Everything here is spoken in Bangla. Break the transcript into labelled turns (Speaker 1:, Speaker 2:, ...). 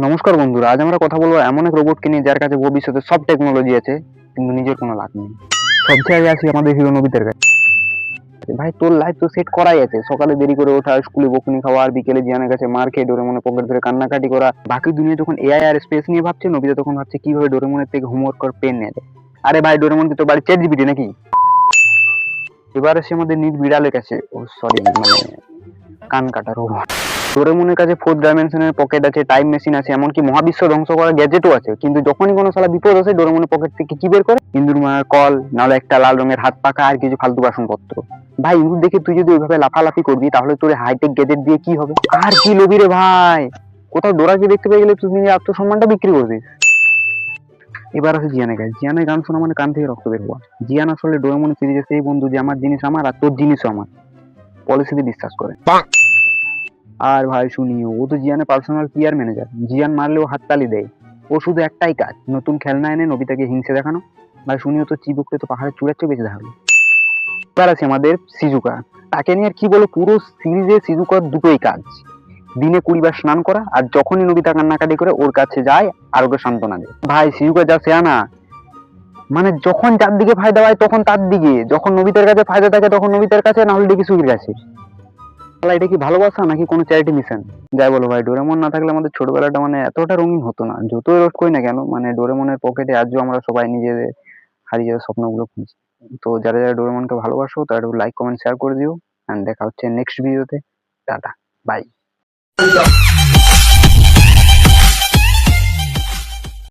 Speaker 1: নমস্কার বন্ধুরা, আজ আমরা কথা বলবো এমন এক রোবটকে নিয়ে যার কাছে ভবিষ্যতে সব টেকনোলজি আছে কিন্তু নিজের কোনো লাভ নেই। সবচেয়ে আগে আসি আমাদের হিরো নবিতার কাছে। ভাই তোর লাইফ তো সেট করাই আছে, সকালে দেরি করে ওঠা, স্কুলে বকুনি খাওয়া, আর বিকেলে জিয়ানের কাছে মার খেয়ে ডোরেমনের পকেট ধরে কান্নাকাটি করা। বাকি দুনিয়া যখন এআই আর স্পেস নিয়ে ভাবছে, নবিতা তখন ভাবছে কিভাবে ডোরেমনের থেকে হোমওয়ার্ক কর পেন নেয়। আরে ভাই, ডোরেমন কি তোর বাড়ি চ্যাট জিপিটি নাকি? এবার আসে আমাদের নিট বিড়ালের কাছে, ও সরি মানে কান কাটা রোবট। ডোরেমনের কাছে ফোর্থ ডাইমেনশনের পকেট আছে, টাইম মেশিন আছে, এমনকি মহাবিশ্ব ধ্বংস করার গ্যাজেটও আছে। কিন্তু যখনই কোনো শালা বিপদ আসে, ডোরেমনের পকেট থেকে কি বের করে? ইন্দুর মারার কল, নাহলে একটা লাল রঙের হাত পাখা আর কিছু ফালতু বাসনপত্র। ভাই ইঁদুর দেখে তুই যদি ওইভাবে লাফালাফি করবি, তাহলে তোর হাইটেক গ্যাজেট দিয়ে কি হবে? আর কি লবি রে ভাই? কোথাও ডোরাকে দেখতে পেয়ে গেলে তুই নিজের আত্মসম্মানটা বিক্রি করবি। এবার আছে জিয়ানের কাছে। জিয়ানের গান শোনা মানে কান থেকে রক্ত বের হওয়া। জিয়ান আসলে ডোরেমন সিরিজের সেই বন্ধু যে আমার জিনিস আমার আর তোর জিনিসও আমার পলিসিতে বিশ্বাস করে। আর ভাই শুনিও, ও তো জিয়ানের পার্সোনাল কেয়ার ম্যানেজার। জিয়ান মারলেও হাততালি দেয়। ও শুধু একটাই কাজ, নতুন খেলনা এনে নবিতাকে হিংসে দেখানো। ভাই শুনিও তো চিবুককে তো পাহাড়ের চূড়ার চেয়ে বেশি দেখালো। এবার আছে আমাদের সিজুকা। তাকে নিয়ে আর কি বলো, পুরো সিরিজে সিজুকার দুটোই কাজ, দিনে 20 বার স্নান করা, আর যখনই নবিতা কান্নাকাটি করে ওর কাছে যায় আর ওকে সান্ত্বনা দেয়। ভাই সিজুকা যা সেয়ানা, মানে যখন যার দিকে ফায়দা হয় তখন তার দিকে, যখন নবিতার কাছে ফায়দা থাকে তখন নবিতার কাছে, না হলে দেখি সুখীর কাছে। এটা কি ভালোবাসা নাকি কোনো চ্যারিটি মিশন? যাই বলো ভাই, ডোরেমন না থাকলে আমাদের ছোটবেলাটা মানে এতটা রঙিন হতো না। যতই রোধ করি না কেন, মানে ডোরেমনের পকেটে আজও আমরা সবাই নিজেদের হারিয়ে যাওয়া স্বপ্নগুলো খুঁজি। তো যারা যারা ডোরেমনকে ভালোবাসো তারা একটু লাইক কমেন্ট শেয়ার করে দিও। এন্ড দেখা হচ্ছে নেক্সট ভিডিওতে। Tata, by.